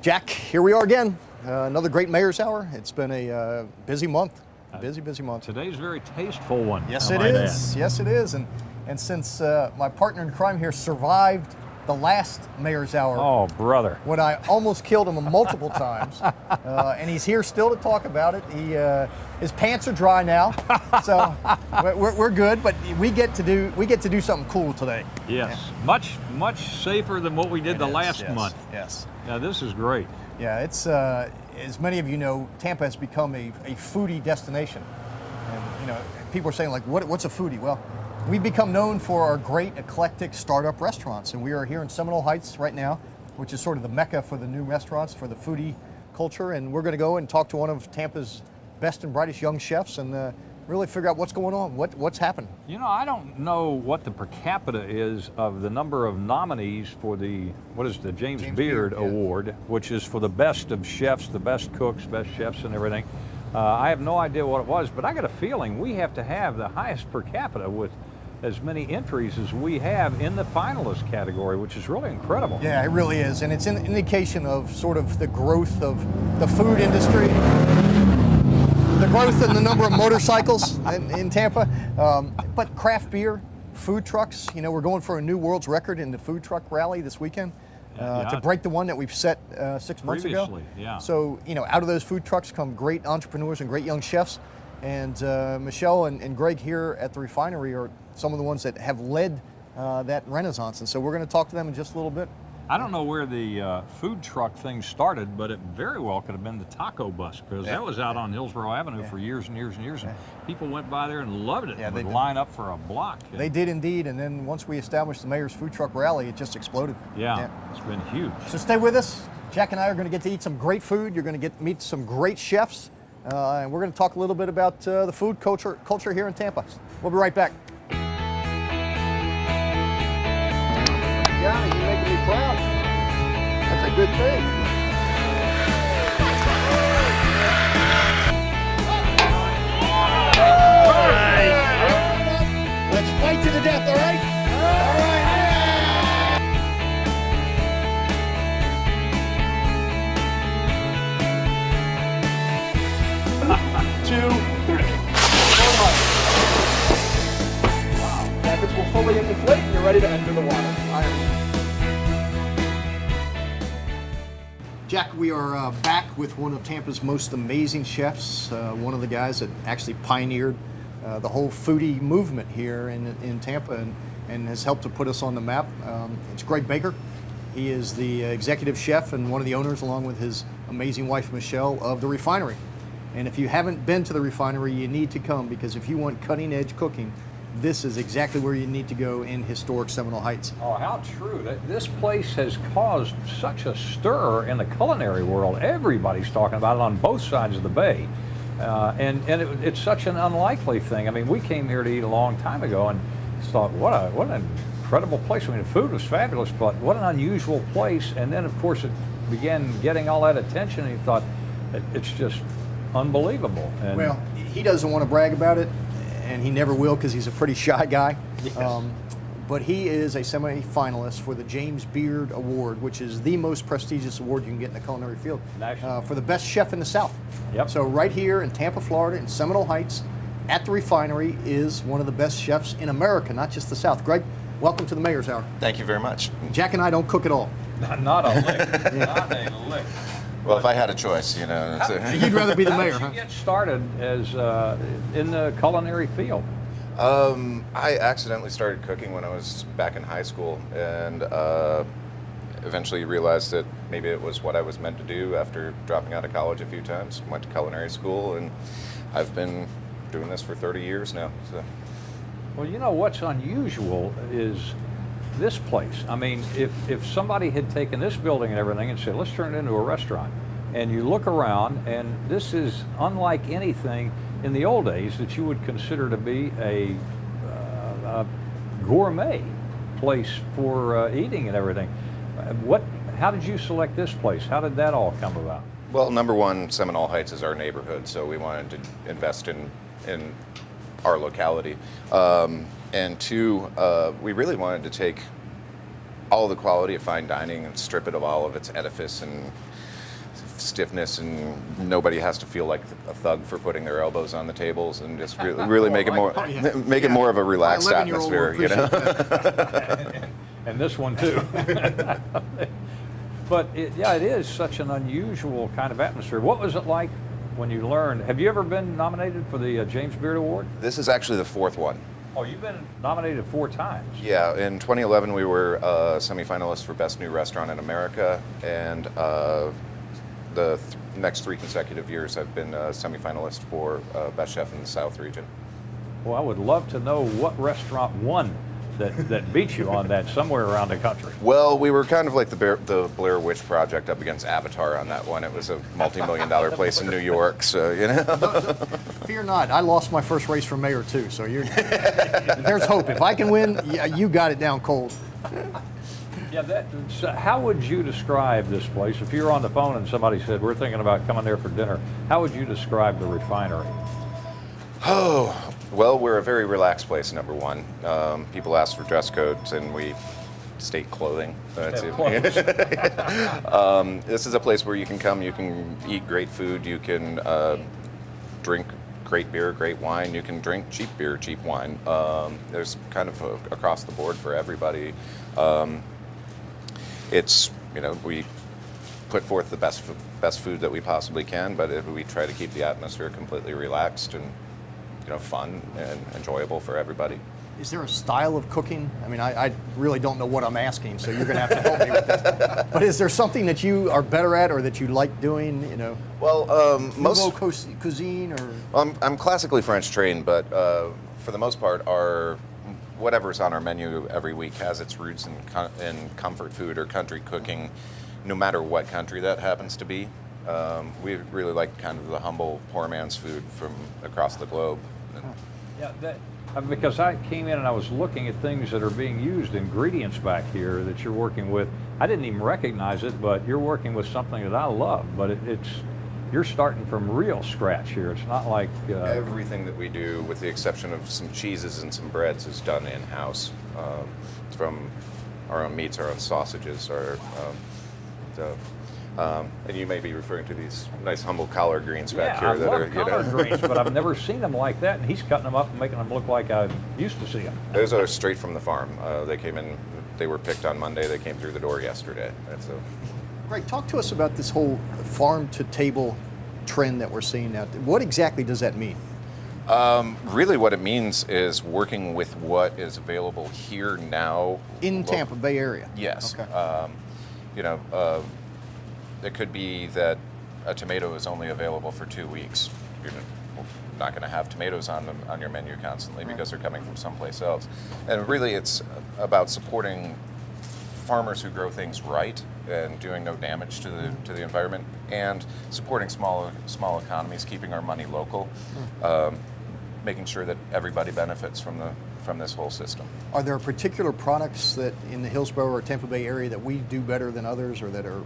Jack, here we are again. Another great Mayor's Hour. It's been a busy month. Busy month. Today's a very tasteful one. Yes, it is. Yes, it is. And since my partner in crime here survived the last Mayor's Hour. Oh, brother. When I almost killed him multiple times. And he's here still to talk about it. His pants are dry now. So we're good, but we get to do something cool today. Yes. Yeah. Much safer than what we did the last month. Yes. Yeah, this is great. Yeah, it's as many of you know, Tampa has become a foodie destination. And people are saying like, what's a foodie? Well, we've become known for our great eclectic startup restaurants, and we are here in Seminole Heights right now, which is sort of the mecca for the new restaurants, for the foodie culture. And we're going to go and talk to one of Tampa's best and brightest young chefs and really figure out what's going on, what's happened. I don't know what the per capita is of the number of nominees for the James Beard Award, which is for the best of chefs, the best cooks, best chefs and everything. I have no idea what it was, but I got a feeling we have to have the highest per capita with as many entries as we have in the finalist category, which is really incredible. Yeah, it really is, and it's an indication of sort of the growth of the food industry, the growth in the number of motorcycles in Tampa, but craft beer, food trucks, we're going for a new world's record in the food truck rally this weekend. To break the one that we've set 6 months ago. Yeah. So, out of those food trucks come great entrepreneurs and great young chefs. And Michelle and Greg here at the Refinery are some of the ones that have led that renaissance. And so we're going to talk to them in just a little bit. I don't know where the food truck thing started, but it very well could have been the taco bus, because that was out on Hillsborough Avenue for years and years and years. And people went by there and loved it. They would line up for a block. They did indeed. And then once we established the Mayor's Food Truck Rally, it just exploded. Yeah, it's been huge. So stay with us. Jack and I are going to get to eat some great food. You're going to meet some great chefs. And we're going to talk a little bit about the food culture here in Tampa. We'll be right back. Yeah, you're making me proud. That's a good thing. All right. Let's fight to the death, all right? All right. 2, 3. Wow. Rapids will fully inflate and you're ready to enter the water. Jack, we are back with one of Tampa's most amazing chefs, one of the guys that actually pioneered the whole foodie movement here in Tampa and has helped to put us on the map. It's Greg Baker. He is the executive chef and one of the owners, along with his amazing wife, Michelle, of the Refinery. And if you haven't been to the Refinery, you need to come, because if you want cutting-edge cooking, this is exactly where you need to go in historic Seminole Heights. Oh, how true. This place has caused such a stir in the culinary world. Everybody's talking about it on both sides of the bay. And it's such an unlikely thing. I mean, we came here to eat a long time ago and thought, what an incredible place. I mean, the food was fabulous, but what an unusual place. And then, of course, it began getting all that attention, and you thought, it's just unbelievable. And well, he doesn't want to brag about it, and he never will, because he's a pretty shy guy. Yes. But he is a semi-finalist for the James Beard Award, which is the most prestigious award you can get in the culinary field, for the best chef in the South. Yep. So right here in Tampa, Florida, in Seminole Heights, at the Refinery, is one of the best chefs in America, not just the South. Greg, welcome to the Mayor's Hour. Thank you very much. Jack and I don't cook at all. Not a lick. Not a lick. Well, if I had a choice, You'd rather be the mayor, huh? How did you get started as in the culinary field? I accidentally started cooking when I was back in high school, and eventually realized that maybe it was what I was meant to do after dropping out of college a few times. Went to culinary school, and I've been doing this for 30 years now. So. Well, what's unusual is this place. I mean, if somebody had taken this building and everything and said, let's turn it into a restaurant, and you look around, and this is unlike anything in the old days that you would consider to be a gourmet place for eating and everything. How did you select this place? How did that all come about? Well, number one, Seminole Heights is our neighborhood, so we wanted to invest in our locality. And two, we really wanted to take all the quality of fine dining and strip it of all of its edifice and stiffness, and nobody has to feel like a thug for putting their elbows on the tables, and just really make it more make it more of a relaxed 11-year-old will atmosphere. You know. appreciate that. And this one too. But it is such an unusual kind of atmosphere. What was it like when you learned? Have you ever been nominated for the James Beard Award? This is actually the fourth one. Oh, you've been nominated 4 times. Yeah, in 2011 we were semifinalists for Best New Restaurant in America, and the next 3 consecutive years I've been a semifinalist for Best Chef in the South region. Well, I would love to know what restaurant won that beat you on that somewhere around the country. Well, we were kind of like the Blair Witch Project up against Avatar on that one. It was a multi-million-dollar place in New York, so you know. Fear not, I lost my first race for mayor too, so there's hope. If I can win, yeah, you got it down cold. Yeah, so how would you describe this place? If you were on the phone and somebody said, we're thinking about coming there for dinner, how would you describe the Refinery? Oh, well, we're a very relaxed place, number one. People ask for dress codes, and we state clothing. This is a place where you can come, you can eat great food, you can drink great beer, great wine, you can drink cheap beer, cheap wine. There's kind of across the board for everybody. It's, we put forth the best food that we possibly can, but we try to keep the atmosphere completely relaxed and fun and enjoyable for everybody. Is there a style of cooking? I mean, I really don't know what I'm asking, so you're going to have to help me with this. But is there something that you are better at or that you like doing, Well, nouveau cuisine or? I'm classically French trained, but for the most part, whatever's on our menu every week has its roots in comfort food or country cooking, no matter what country that happens to be. We really like kind of the humble poor man's food from across the globe. Yeah, because I came in and I was looking at things that are being used, ingredients back here that you're working with. I didn't even recognize it, but you're working with something that I love. But you're starting from real scratch here. It's not like everything that we do, with the exception of some cheeses and some breads, is done in-house. From our own meats, our own sausages, and you may be referring to these nice humble collard greens back here. I love collard greens, but I've never seen them like that. And he's cutting them up and making them look like I used to see them. Those are straight from the farm. They came in. They were picked on Monday. They came through the door yesterday. Greg, talk to us about this whole farm-to-table trend that we're seeing now. What exactly does that mean? Really what it means is working with what is available here now. In Tampa Bay area? Yes. Okay. It could be that a tomato is only available for 2 weeks. You're not going to have tomatoes on your menu constantly because they're coming from someplace else. And really it's about supporting farmers who grow things right and doing no damage to the environment, and supporting small economies, keeping our money local, making sure that everybody benefits from this whole system. Are there particular products that in the Hillsborough or Tampa Bay area that we do better than others, or that are?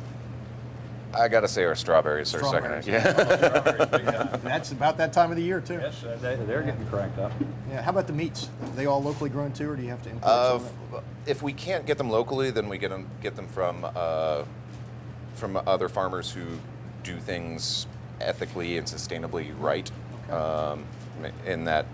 I got to say our strawberries are second. Yeah. That's about that time of the year too. Yes, they're getting cranked up. Yeah. How about the meats? Are they all locally grown too, or do you have to import some of that? If we can't get them locally, then we get them from other farmers who do things ethically and sustainably right. Okay. in that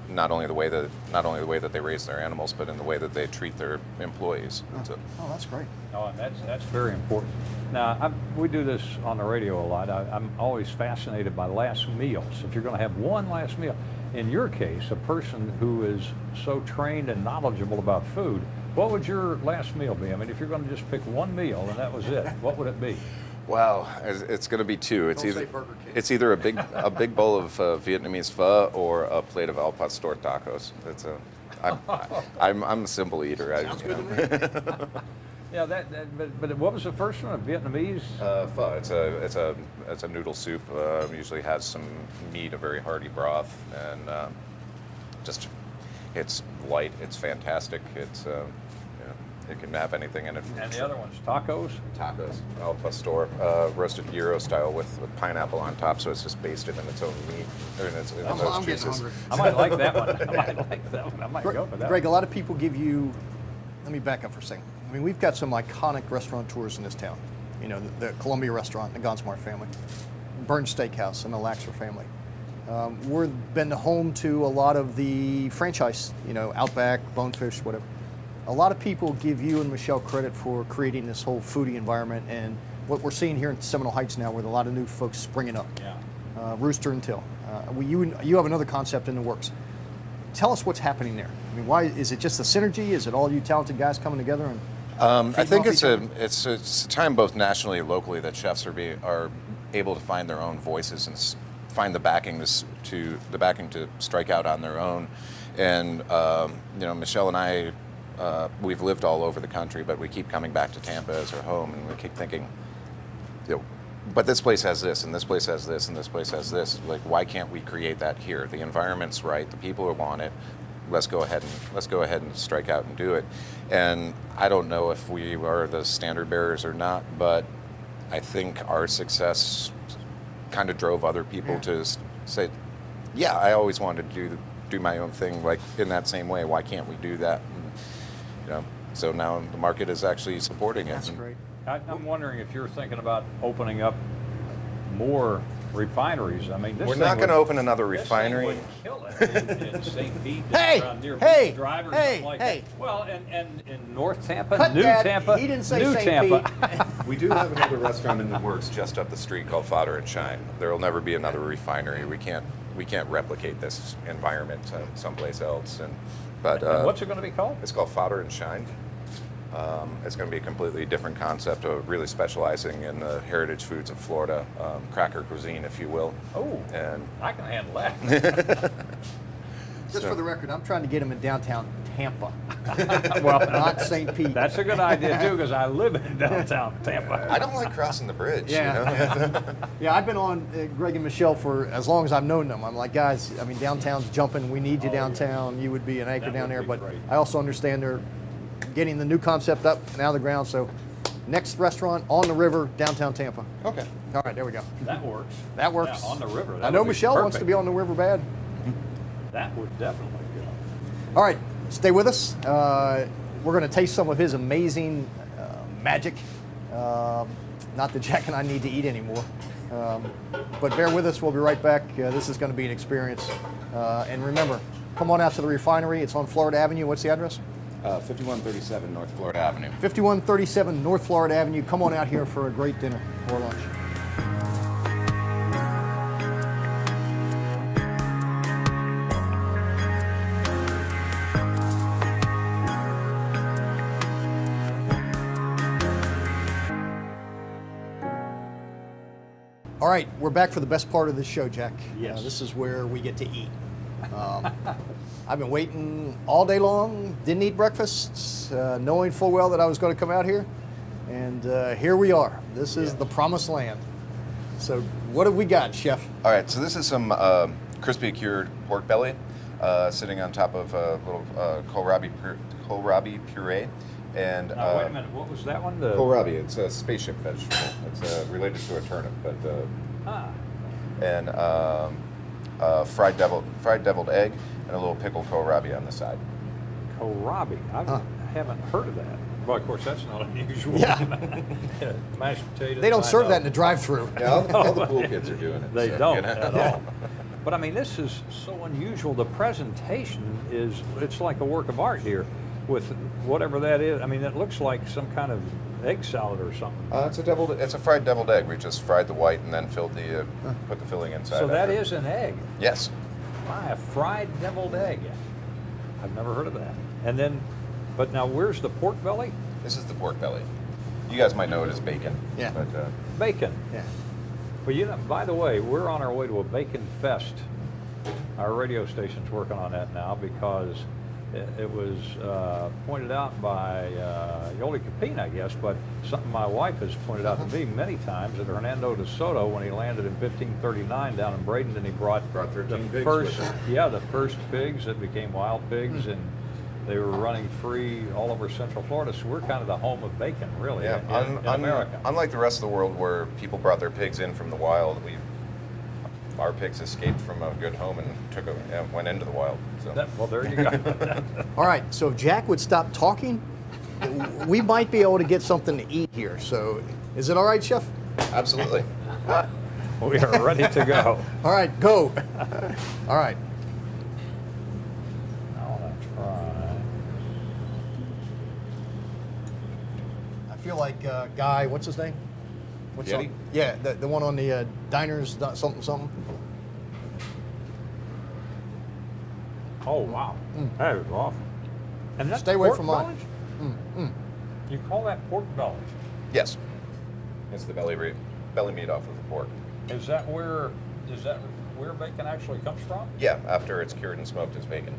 not only the way that they raise their animals, but in the way that they treat their employees. So, Oh, that's great. oh, and that's very important. Now, we do this on the radio a lot. I'm always fascinated by last meals. If you're going to have one last meal, in your case, a person who is so trained and knowledgeable about food, what would your last meal be? I mean, if you're going to just pick one meal and that was it, what would it be? wow, it's going to to It's Don't either say Burger King. it's either a big bowl of Vietnamese pho or a plate of al pastor tacos. I'm a simple eater. Sounds good to me. Yeah, but what was the first one? A Vietnamese? Pho. It's a noodle soup. Usually has some meat, a very hearty broth, and it's light. It's fantastic. It can have anything in it. And the other one's tacos? Tacos, al pastor, roasted gyro style with pineapple on top, so it's just basted in its own meat, or in its I'm own getting juices. hungry. I might like that one. I might go for that Greg, one. a lot of people give you, let me back up for a second. I mean, we've got some iconic restaurateurs in this town. You know, the Columbia Restaurant, the Gonsmart family, Burns Steakhouse, and the Laxer family. We've been home to a lot of the franchise, you know, Outback, Bonefish, whatever. A lot of people give you and Michelle credit for creating this whole foodie environment, and what we're seeing here in Seminole Heights now with a lot of new folks springing up. Yeah. Rooster and Till. You have another concept in the works. Tell us what's happening there. I mean, why is it just the synergy? Is it all you talented guys coming together? And I think it's a time both nationally and locally that chefs are able to find their own voices and find the backing to strike out on their own. And you know, Michelle and I, we've lived all over the country, but we keep coming back to Tampa as our home, and we keep thinking, you know, but this place has this, and this place has this, and this place has this. Like, why can't we create that here? The environment's right. The people want it. Let's go ahead and strike out and do it. And I don't know if we are the standard bearers or not, but I think our success kind of drove other people to say, yeah, I always wanted to do my own thing, like in that same way. Why can't we do that? And, you know, so now the market is actually supporting it. That's great. I'm wondering if you're thinking about opening up more refineries. I mean, We're not going to open another refinery. This thing would kill it in St. Pete, Hey, around near hey, Beach Drive or hey, something like hey. that. Well, and in North Tampa, Cut New that. Tampa, He didn't say New St. Tampa. Pete. We do have another restaurant in the works just up the street called Fodder and Shine. There will never be another refinery. We can't replicate this environment someplace else. But And what's it going to be called? it's called Fodder and Shine. It's going to be a completely different concept of really specializing in the heritage foods of Florida, cracker cuisine, if you will. Oh, And I can handle that. Just for the record, I'm trying to get him in downtown Tampa, Well, not St. Pete. that's a good idea too, because I live in downtown Tampa. I don't like crossing the bridge. Yeah. You know? Yeah, I've been on Greg and Michelle for as long as I've known them. I'm like, guys, I mean, downtown's jumping. We need you Oh, yeah. downtown. You would be an anchor That down would there. be But great. I also understand they're getting the new concept up and out of the ground. So next restaurant on the river, downtown Tampa. Okay. All right, there we go. That works. That works. Yeah, on the river. I know Michelle wants to be on the river bad. That would definitely go. All right, stay with us. We're going to taste some of his amazing magic. Not that Jack and I need to eat anymore. But bear with us. We'll be right back. This is going to be an experience. And remember, come on out to the refinery. It's on Florida Avenue. What's the address? 5137 North Florida Avenue. 5137 North Florida Avenue. Come on out here for a great dinner or lunch. All right, we're back for the best part of the show, Jack. Yes. This is where we get to eat. I've been waiting all day long, didn't eat breakfast, knowing full well that I was going to come out here. And here we are. This is the promised land. So what have we got, Chef? All right, so this is some crispy cured pork belly sitting on top of a little kohlrabi puree. And Now, wait a minute. What was that one? The kohlrabi, it's a spaceship vegetable. It's related to a turnip, but and fried deviled egg and a little pickled kohlrabi on the side. kohlrabi. I haven't heard of that. Well, of course, that's not unusual. Yeah. Mashed potatoes. They don't I serve know. that in the drive-through. Yeah, all the cool kids are doing it. They so, don't you know. at all. But I mean, this is so unusual. The presentation it's like a work of art here with whatever that is. I mean, it looks like some kind of egg salad or something. It's a fried deviled egg. We just fried the white and then filled put the filling inside. So that after. is an egg. Yes. My, a fried deviled egg. I've never heard of that. And then, but now where's the pork belly? This is the pork belly. You guys might know it as bacon. Yeah. But Bacon. Yeah. Well, you know, by the way, we're on our way to a bacon fest. Our radio station's working on that now because it was pointed out by Yoli Capine, I guess, but something my wife has pointed out to me many times that Hernando de Soto, when he landed in 1539 down in Bradenton, he brought 13 the pigs first, with him. the first pigs that became wild pigs, and they were running free all over Central Florida. So we're kind of the home of bacon, really, in America. Unlike the rest of the world where people brought their pigs in from the wild, our pigs escaped from a good home and went into the wild. So. Well, there you go. All right, so if Jack would stop talking, we might be able to get something to eat here. So, is it all right, Chef? Absolutely. We are ready to go. All right, go. All right. I want to try. I feel like Guy, what's his name? What's Yeti? up? Yeah, the one on the diners, something. Oh, wow. That is awesome. And that's Stay away pork from bellies? mine. You call that pork bellies? Yes. It's the belly meat off of the pork. Is that where bacon actually comes from? Yeah, after it's cured and smoked as bacon.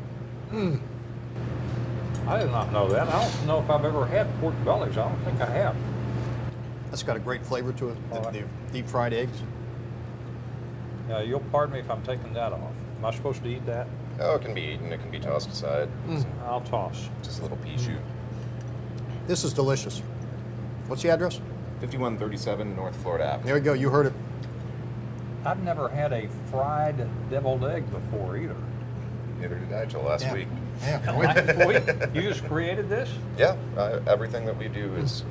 I did not know that. I don't know if I've ever had pork bellies. I don't think I have. That's got a great flavor to it. Oh, The deep fried eggs. You'll pardon me if I'm taking that off. Am I supposed to eat that? Oh, it can be eaten. It can be tossed aside. I'll toss. Just a little pea shoot. This is delicious. What's the address? 5137 North Florida Avenue. There we go. You heard it. I've never had a fried deviled egg before either. Neither did I till last week. Yeah. You just created this? Yeah, everything that we do is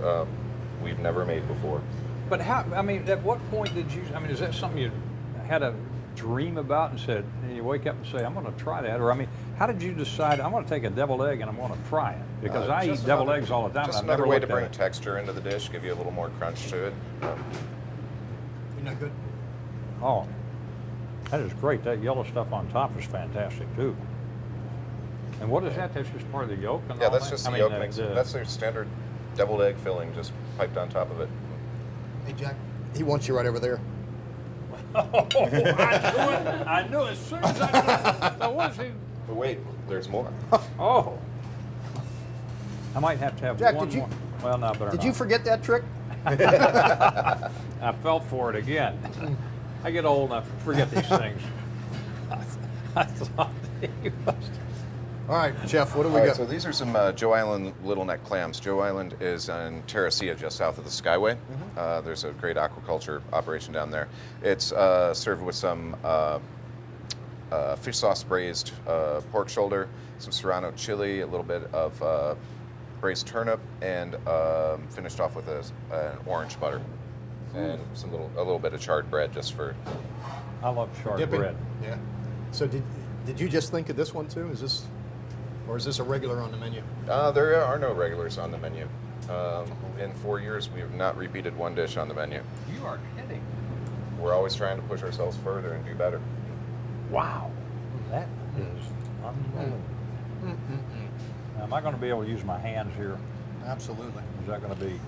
we've never made before. But how, I mean, at what point did you, I mean, is that something you had a dream about and said, and you wake up and say, I'm going to try that? Or, I mean, how did you decide, I'm going to take a develed egg and I'm going to try it? Because I eat deviled eggs all the time. Just and I've another never way looked to bring at it. texture into the dish, give you a little more crunch to it. You know, good. Oh, that is great. That yellow stuff on top is fantastic too. And what is that? That's just part of the yolk? And Yeah, all that's that? just I the mean, yolk mix. That's their standard deviled egg filling, just piped on top of it. Hey, Jack. He wants you right over there. Oh, I knew it as soon as I knew it. So what is he? But wait, there's more. Oh. I might have to have Jack, one did you- more. Well, no, better Did not. you forget that trick? I fell for it again. I get old and I forget these things. I thought he was. All right, Chef. What do we All right, got? so these are some Joe Island Little Neck clams. Joe Island is in Terracea, just south of the Skyway. There's a great aquaculture operation down there. It's served with some fish sauce braised pork shoulder, some serrano chili, a little bit of braised turnip, and finished off with an orange butter and a little bit of charred bread just for. I love charred Dipping? bread. Yeah. So did you just think of this one too? Is this a regular on the menu? There are no regulars on the menu. In 4 years, we have not repeated one dish on the menu. You are kidding. We're always trying to push ourselves further and do better. Wow. That is unbelievable. Now, am I going to be able to use my hands here? Absolutely. Is that going to be?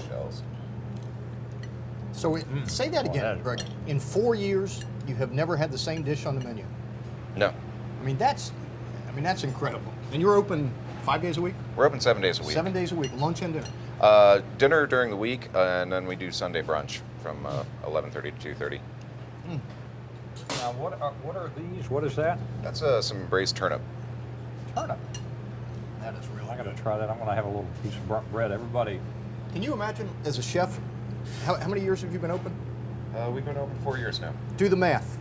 Shells. So say that Oh, again, that is Greg. great. In 4 years, you have never had the same dish on the menu. No, I mean that's incredible. And you're open 5 days a week, we're open 7 days a week. 7 days a week, lunch and dinner. Dinner during the week, and then we do Sunday brunch from 11:30 to 2:30. Now, what are these? What is that? That's some braised turnip. Turnip. That is really I'm going good. to try that. I'm going to have a little piece of burnt bread. Everybody. Can you imagine, as a chef, how many years have you been open? We've been open 4 years now. Do the math.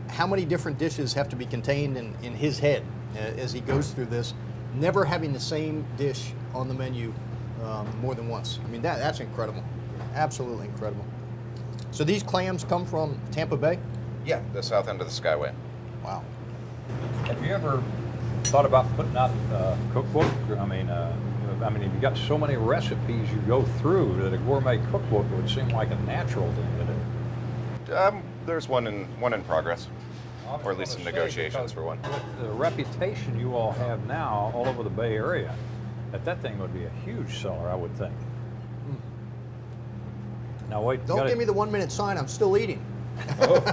How many different dishes have to be contained in his head as he goes through this, never having the same dish on the menu more than once? I mean, that's incredible. Absolutely incredible. So these clams come from Tampa Bay? Yeah, the south end of the Skyway. Wow. Have you ever thought about putting out a cookbook? I mean, you've got so many recipes you go through that a gourmet cookbook would seem like a natural thing to do. There's one in progress, I was or at least some gonna say, negotiations because for one. With the reputation you all have now all over the Bay Area, that thing would be a huge seller, I would think. Now wait. Don't give me the 1 minute sign. I'm still eating.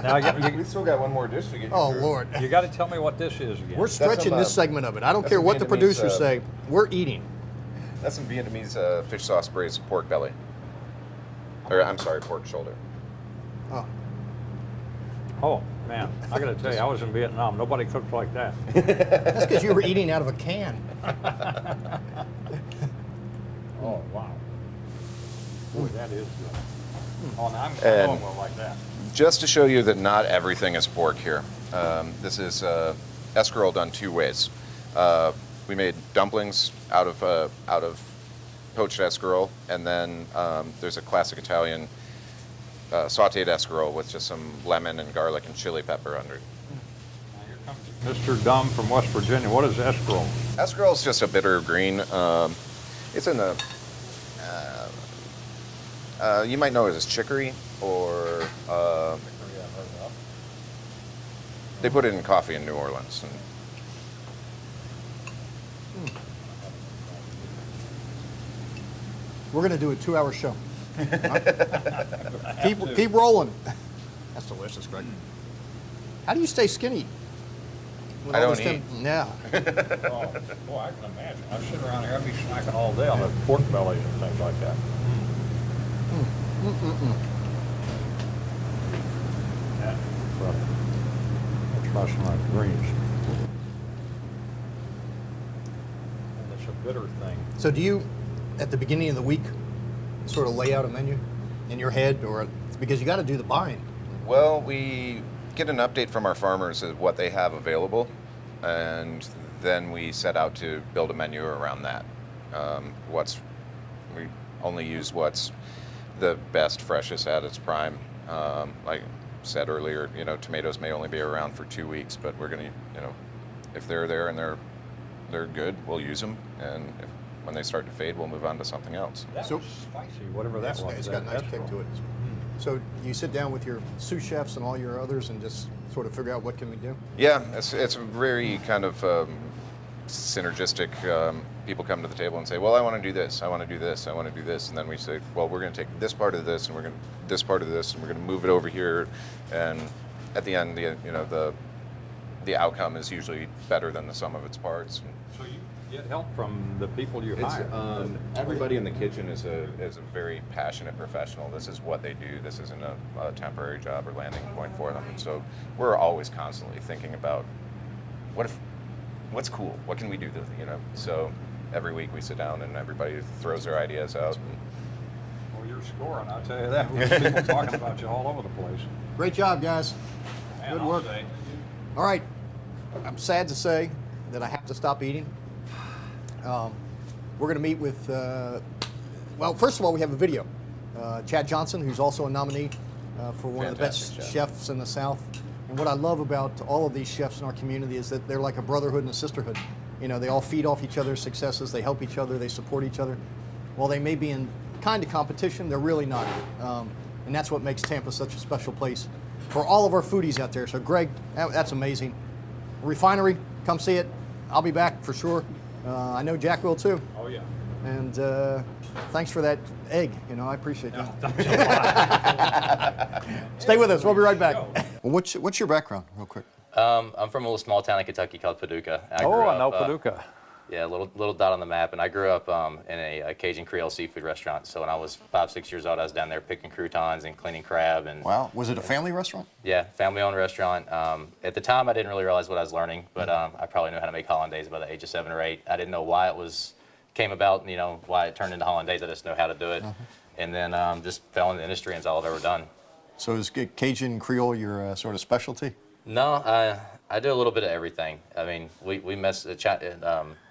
Now We still got one more dish to get. Oh, Lord. you got to tell me what this is again. We're stretching some, this segment of it. I don't that's care some what the Vietnamese, producers say. We're eating. That's some Vietnamese fish sauce braised pork belly. Or I'm sorry, pork shoulder. Oh. Oh man, I got to tell you, I was in Vietnam. Nobody cooked like that. That's because you were eating out of a can. Oh wow. Boy, that is good. Oh, now I'm And- going like that. Just to show you that not everything is pork here. This is escarole done two ways. we made dumplings out of poached escarole, and then there's a classic Italian sautéed escarole with just some lemon and garlic and chili pepper under it. Now here comes Mr. Dumb from West Virginia. What is escarole? Escarole is just a bitter green. It's in the, you might know it as chicory, or they put it in coffee in New Orleans. And We're going to do a 2-hour show. Keep rolling. That's delicious, Greg. How do you stay skinny? With I all don't this eat. Yeah. Oh, boy, I can imagine. I sit around here, I'd be snacking all day on the pork bellies and things like that. Yeah, I'll try some of my greens. And it's a bitter thing. So do you, at the beginning of the week, sort of lay out a menu in your head, or because you got to do the buying? well, we get an update from our farmers of what they have available, and then we set out to build a menu around that. We only use what's the best, freshest at its prime. Like I said earlier, tomatoes may only be around for 2 weeks, but we're gonna, if they're there and they're good, we'll use them, and when they start to fade, we'll move on to something else. That So- was spicy, whatever that was. It's got a nice kick to it. So you sit down with your sous chefs and all your others and just sort of figure out what can we do? Yeah, it's a very kind of synergistic. People come to the table and say, "Well, I want to do this. I want to do this. I want to do this," and then we say, "Well, we're going to take this part of this, and we're going to this part of this, and we're going to move it over here." And at the end, the outcome is usually better than the sum of its parts. So you get help from the people you It's, hire. everybody in the kitchen is a very passionate professional. This is what they do. This isn't a temporary job or landing point for them. And so we're always constantly thinking about what's cool? What can we do? So every week we sit down and everybody throws their ideas out. Well, you're scoring, I'll tell you that. There's people talking about you all over the place. Great job, guys. Man, Good I'll work. say. All right. I'm sad to say that I have to stop eating. We're going to meet with, well, first of all, we have a video. Chad Johnson, who's also a nominee for one of the best Fantastic chefs in the South. And what I love about all of these chefs in our community is that they're like a brotherhood and a sisterhood. They all feed off each other's successes, they help each other, they support each other. While they may be in kind of competition, they're really not. And that's what makes Tampa such a special place for all of our foodies out there. So Greg, that's amazing. Refinery, come see it. I'll be back for sure. I know Jack will too. Oh, yeah. And thanks for that egg. I appreciate that. Stay with us. We'll be right back. Well, what's your background, real quick? I'm from a little small town in Kentucky called Paducah. I grew I know up, Paducah. Yeah, a little dot on the map. And I grew up in a Cajun Creole seafood restaurant. So when I was 5, 6 years old, I was down there picking croutons and cleaning crab. And Wow. Was it a family restaurant? yeah, family-owned restaurant. At the time, I didn't really realize what I was learning, but I probably knew how to make hollandaise by the age of 7 or 8. I didn't know why it came about, why it turned into hollandaise. I just know how to do it. And then just fell in the industry, and it's all I've ever done. So is Cajun Creole your sort of specialty? No, I do a little bit of everything. I mean, we mess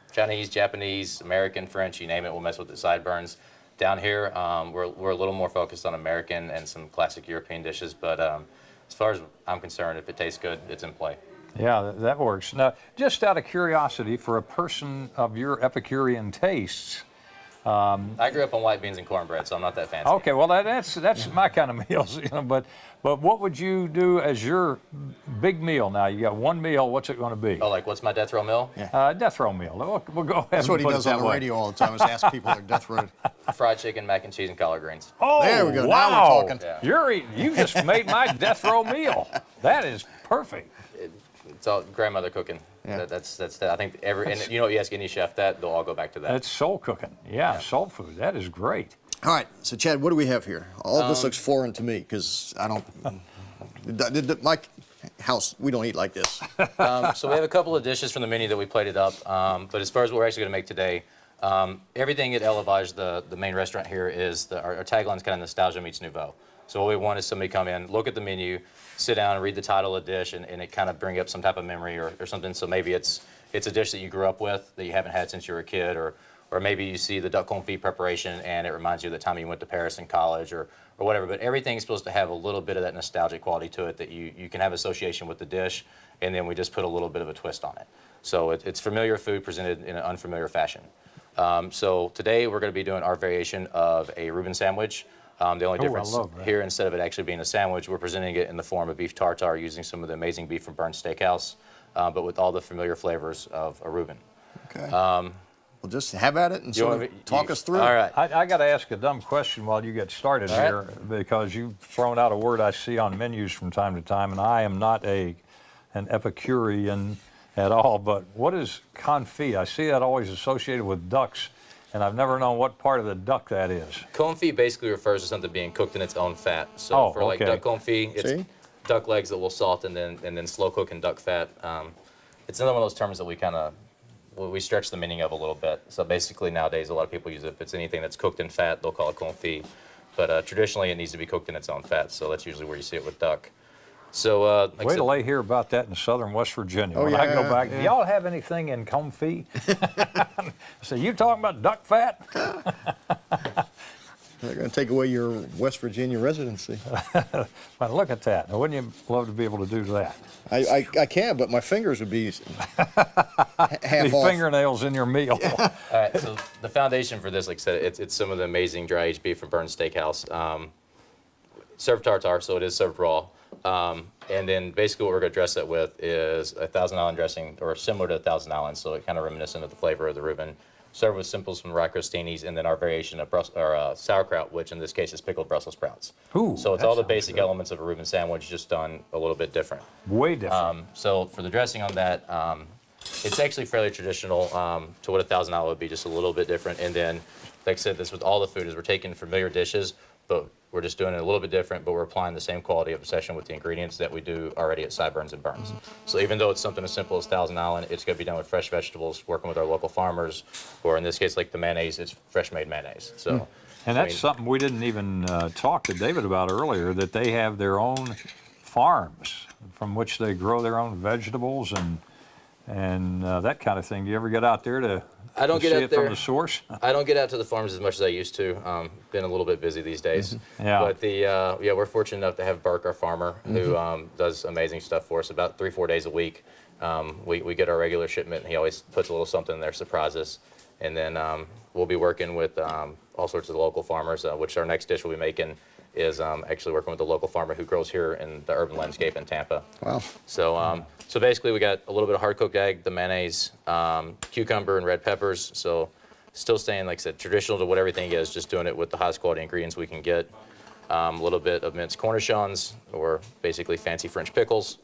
Chinese, Japanese, American, French, you name it. We'll mess with the sideburns. Down here, we're a little more focused on American and some classic European dishes. But as far as I'm concerned, if it tastes good, it's in play. Yeah, that works. Now, just out of curiosity, for a person of your Epicurean tastes, I grew up on white beans and cornbread, so I'm not that fancy. okay, well that's my kind of meals, But what would you do as your big meal? Now you got one meal. What's it going to be? Oh, like what's my death row meal? Death row meal. We'll go ahead. That's what and he put it does on that the way. radio all the time, is ask people their death row. Fried chicken, mac and cheese, and collard greens. Oh, There we go. Now wow! we're talking. Yeah. You just made my death row meal. That is perfect. It's all grandmother cooking. Yeah. That's I think and you ask any chef that, they'll all go back to that. That's soul cooking. Yeah, soul food. That is great. All right. So Chad, what do we have here? All of this looks foreign to me because I don't. My house, we don't eat like this. So we have a couple of dishes from the menu that we plated up, but as far as what we're actually going to make today, everything at Elevage, the main restaurant here, is our tagline is kind of nostalgia meets nouveau. So what we want is somebody to come in, look at the menu, sit down and read the title of the dish, and it kind of bring up some type of memory or something. So maybe it's it's a dish that you grew up with that you haven't had since you were a kid, or maybe you see the duck confit preparation and it reminds you of the time you went to Paris in college or whatever. But everything's supposed to have a little bit of that nostalgic quality to it that you can have association with the dish, and then we just put a little bit of a twist on it. So it's familiar food presented in an unfamiliar fashion. So today we're going to be doing our variation of a Reuben sandwich. The only difference here, instead of it actually being a sandwich, we're presenting it in the form of beef tartare using some of the amazing beef from Burns Steakhouse, but with all the familiar flavors of a Reuben. Okay. Well, just have at it and sort of talk us through. All right. I got to ask a dumb question while you get started here, because you've thrown out a word I see on menus from time to time, and I am not an Epicurean at all, but what is confit? I see that always associated with ducks, and I've never known what part of the duck that is. Confit basically refers to something being cooked in its own fat. So for like duck confit, it's duck legs that we'll salt and then slow cook in duck fat. It's another one of those terms that we stretch the meaning of a little bit. So basically nowadays a lot of people use it. If it's anything that's cooked in fat, they'll call it confit. But traditionally it needs to be cooked in its own fat. So that's usually where you see it with duck. So wait till I hear about that in southern West Virginia. When I go back, do y'all have anything in confit? So you talking about duck fat? They're going to take away your West Virginia residency. Well, look at that. Now, wouldn't you love to be able to do that? I can, but my fingers would be half off. Fingernails in your meal. All right, so the foundation for this, like I said, it's some of the amazing dry aged beef from Burns Steakhouse. Served tartare, so it is served raw. And then basically what we're going to dress it with is a Thousand Island dressing, or similar to a Thousand Island, so it kind of reminiscent of the flavor of the Reuben. Served with simples from rye crostinis, and then our variation of sauerkraut, which in this case is pickled Brussels sprouts. Ooh, so it's all the basic elements of a Reuben sandwich, just done a little bit different. Way different. So for the dressing on that, it's actually fairly traditional to what a Thousand Island would be, just a little bit different. And then, like I said, this with all the food is we're taking familiar dishes, but we're just doing it a little bit different, but we're applying the same quality of obsession with the ingredients that we do already at Sideburns and Burns. So even though it's something as simple as Thousand Island, it's going to be done with fresh vegetables, working with our local farmers, or in this case, like the mayonnaise, it's fresh-made mayonnaise. So, and that's something we didn't even talk to David about earlier, that they have their own farms from which they grow their own vegetables and that kind of thing. Do you ever get out there to see it from the source? I don't get out to the farms as much as I used to. Been a little bit busy these days. Yeah. But we're fortunate enough to have Burke, our farmer, who does amazing stuff for us about 3-4 days a week. We get our regular shipment, and he always puts a little something in there, surprises. And then we'll be working with all sorts of the local farmers, which our next dish we'll be making is actually working with the local farmer who grows here in the urban landscape in Tampa. Wow. So basically we got a little bit of hard-cooked egg, the mayonnaise, cucumber, and red peppers. So still staying, like I said, traditional to what everything is, just doing it with the highest quality ingredients we can get. A little bit of minced cornichons, or basically fancy French pickles,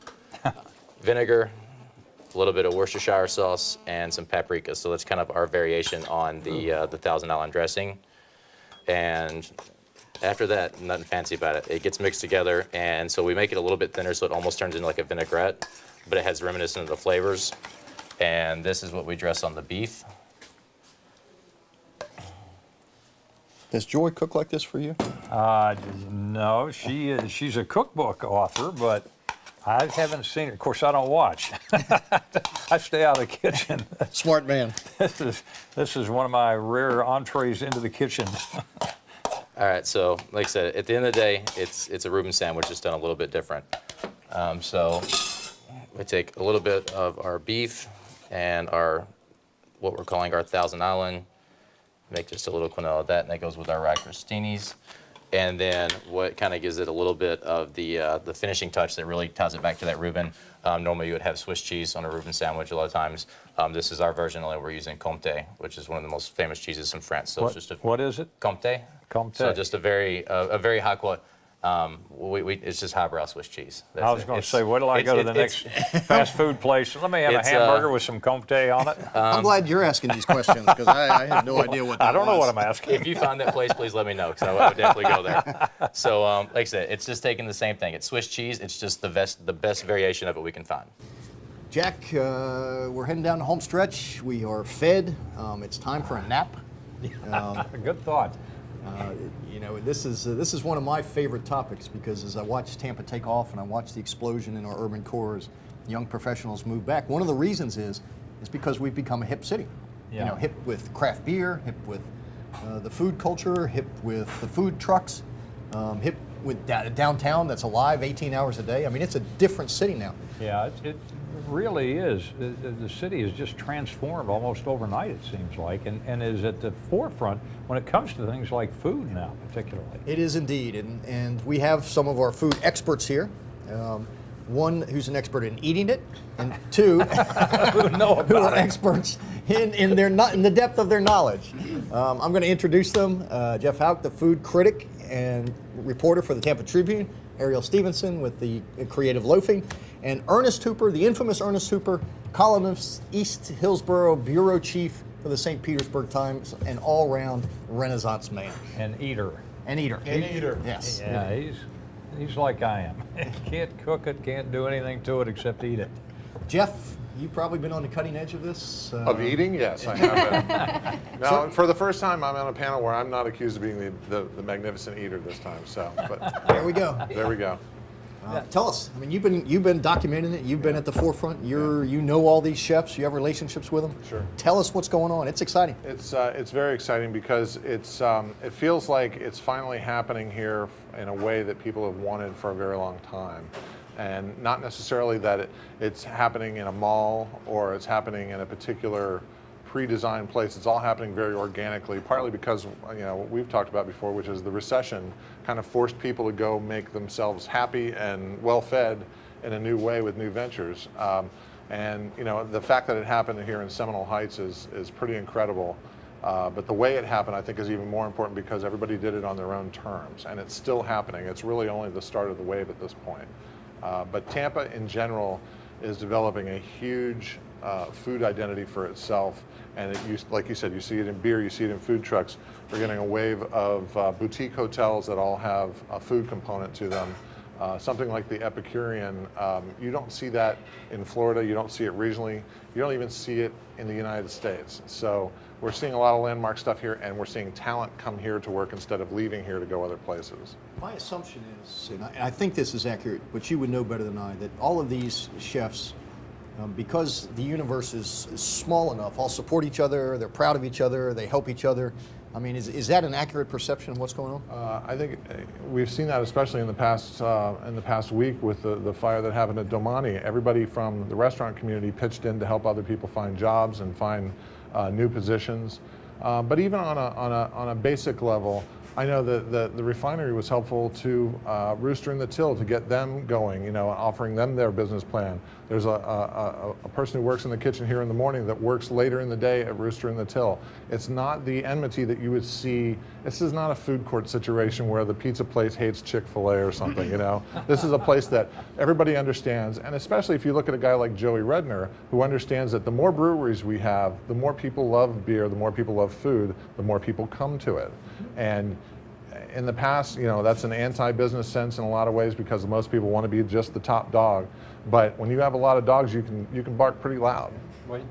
vinegar, a little bit of Worcestershire sauce, and some paprika. So that's kind of our variation on the Thousand Island dressing. And after that, nothing fancy about it. It gets mixed together, and so we make it a little bit thinner so it almost turns into like a vinaigrette, but it has reminiscent of the flavors. And this is what we dress on the beef. Does Joy cook like this for you? No, she's a cookbook author, but I haven't seen it. Of course, I don't watch. I stay out of the kitchen. Smart man. This is one of my rare entrees into the kitchen. All right, so like I said, at the end of the day, it's a Reuben sandwich, just done a little bit different. So we take a little bit of our beef and what we're calling our Thousand Island, make just a little quinoa of that, and that goes with our rye crostinis. And then what kind of gives it a little bit of the finishing touch that really ties it back to that Reuben. Normally you would have Swiss cheese on a Reuben sandwich a lot of times. This is our version, only we're using Comté, which is one of the most famous cheeses from France. So it's just what is it? Comté. Comté. So just a very high quality. It's just highbrow Swiss cheese. I was going to say, wait till I go to the next fast food place. Let me have a hamburger with some Comté on it. I'm glad you're asking these questions, because I have no idea what that I don't know was. what I'm asking. If you find that place, please let me know, because I would definitely go there. So, like I said, it's just taking the same thing. It's Swiss cheese. It's just the best variation of it we can find. Jack, we're heading down the home stretch. We are fed. It's time for a nap. Good thought. You know, this is one of my favorite topics, because as I watch Tampa take off and I watch the explosion in our urban core as young professionals move back, one of the reasons is is because we've become a hip city. Yeah. You know, hip with craft beer, hip with the food culture, hip with the food trucks, hip with downtown that's alive 18 hours a day. I mean, it's a different city now. Yeah, it really is. The city is just transformed almost overnight, it seems like, and is at the forefront when it comes to things like food now, particularly. It is indeed, and we have some of our food experts here. One who's an expert in eating it, and two who are experts in the depth of their knowledge. I'm going to introduce them. Jeff Houck, the food critic and reporter for the Tampa Tribune, Arielle Stevenson with the creative Loafing, and Ernest Hooper, the infamous Ernest Hooper, columnist, East Hillsborough bureau chief for the St. Petersburg Times, an all-round Renaissance man. An eater. An eater. Yes. Yeah, he's like I am. Can't cook it, can't do anything to it except eat it. Jeff, you've probably been on the cutting edge of this. Of eating? Yes, I have been. Now, for the first time, I'm on a panel where I'm not accused of being the magnificent eater this time. So, but There we go. there we go. Tell us. I mean, you've been documenting it. You've been at the forefront. You know all these chefs. You have relationships with them. Sure. Tell us what's going on. It's exciting. It's very exciting because it feels like it's finally happening here in a way that people have wanted for a very long time, and not necessarily that it's happening in a mall or it's happening in a particular pre-designed place. It's all happening very organically, partly because what we've talked about before, which is the recession kind of forced people to go make themselves happy and well-fed in a new way with new ventures. And the fact that it happened here in Seminole Heights is pretty incredible. But the way it happened, I think, is even more important because everybody did it on their own terms, and it's still happening. It's really only the start of the wave at this point. But Tampa, in general, is developing a huge food identity for itself, and like you said, you see it in beer, you see it in food trucks. We're getting a wave of boutique hotels that all have a food component to them. Something like the Epicurean, you don't see that in Florida, you don't see it regionally, you don't even see it in the United States. So we're seeing a lot of landmark stuff here, and we're seeing talent come here to work instead of leaving here to go other places. My assumption is, and I think this is accurate, but you would know better than I, that all of these chefs, because the universe is small enough, all support each other, they're proud of each other, they help each other. I mean, is that an accurate perception of what's going on? I think we've seen that, especially in the past week with the fire that happened at Domani. Everybody from the restaurant community pitched in to help other people find jobs and find new positions. But even on a basic level, I know that the refinery was helpful to Rooster and the Till to get them going, offering them their business plan. There's a person who works in the kitchen here in the morning that works later in the day at Rooster and the Till. It's not the enmity that you would see. This is not a food court situation where the pizza place hates Chick-fil-A or something, This is a place that everybody understands, and especially if you look at a guy like Joey Redner, who understands that the more breweries we have, the more people love beer, the more people love food, the more people come to it. And in the past, that's an anti-business sense in a lot of ways because most people want to be just the top dog. But when you have a lot of dogs, you can bark pretty loud. Well,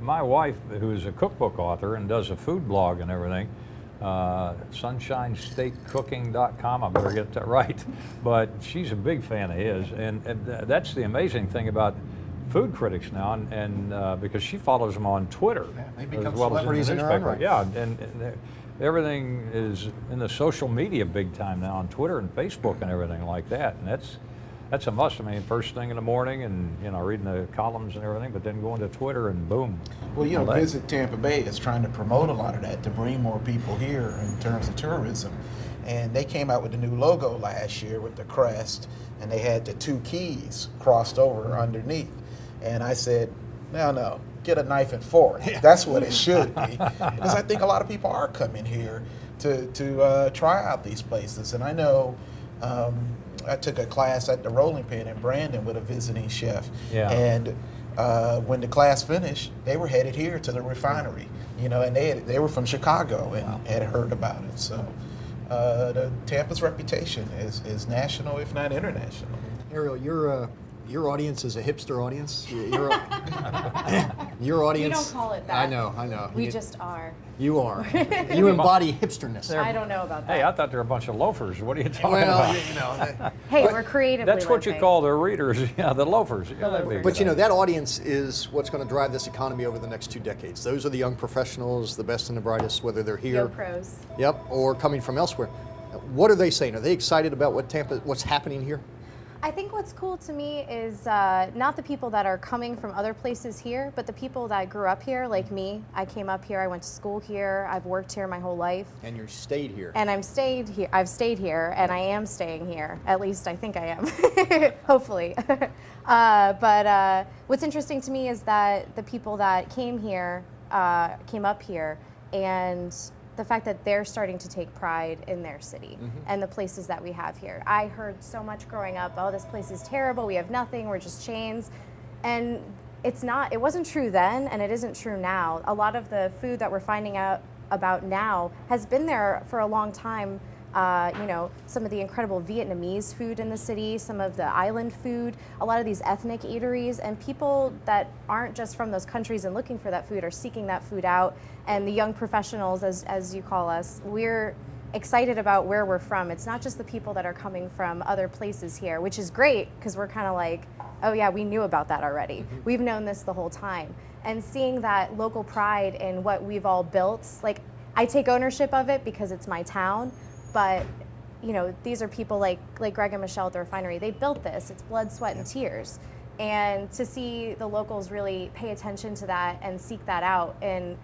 my wife, who is a cookbook author and does a food blog and everything, sunshinestatekcooking.com, I better get that right, but she's a big fan of his, and that's the amazing thing about food critics now, and because she follows them on Twitter. Yeah, they become as well celebrities as in the their own newspaper. right. Yeah, and everything is in the social media big time now on Twitter and Facebook and everything like that, and that's a must. I mean, first thing in the morning and reading the columns and everything, but then going to Twitter and boom. Well, Visit Tampa Bay is trying to promote a lot of that to bring more people here in terms of tourism. And they came out with a new logo last year with the crest, and they had the two keys crossed over underneath. And I said, no, get a knife and fork. That's what it should be. Because I think a lot of people are coming here to try out these places. And I know I took a class at the Rolling Pin in Brandon with a visiting chef. Yeah. And when the class finished, they were headed here to the refinery, and they were from Chicago and had heard about it. So the Tampa's reputation is national, if not international. Arielle, you're your audience is a hipster audience. Your audience. We don't call it that. I know. We just are. You are. You embody hipsterness. I don't know about that. Hey, I thought they were a bunch of loafers. What are you talking Well, about? Hey, we're creatively That's what you loafing. call their readers, yeah, the loafers. Yeah, that'd be a but good you know, idea. that audience is what's going to drive this economy over the next 2 decades. Those are the young professionals, the best and the brightest, whether they're here, Go pros. yep, or coming from elsewhere. What are they saying? Are they excited about what's happening here? I think what's cool to me is not the people that are coming from other places here, but the people that grew up here, like me. I came up here, I went to school here, I've worked here my whole life. And you stayed here. And I've stayed here, and I am staying here. At least I think I am, hopefully. But what's interesting to me is that the people that came up here, and the fact that they're starting to take pride in their city and the places that we have here. I heard so much growing up, oh, this place is terrible, we have nothing, we're just chains. And it wasn't true then, and it isn't true now. A lot of the food that we're finding out about now has been there for a long time. Some of the incredible Vietnamese food in the city, some of the island food, a lot of these ethnic eateries, and people that aren't just from those countries and looking for that food are seeking that food out. And the young professionals, as you call us, we're excited about where we're from. It's not just the people that are coming from other places here, which is great because we're kind of like, oh yeah, we knew about that already. We've known this the whole time. And seeing that local pride in what we've all built, like I take ownership of it because it's my town. But, these are people like Greg and Michelle at the Refinery. They built this. It's blood, sweat, and tears. And to see the locals really pay attention to that and seek that out in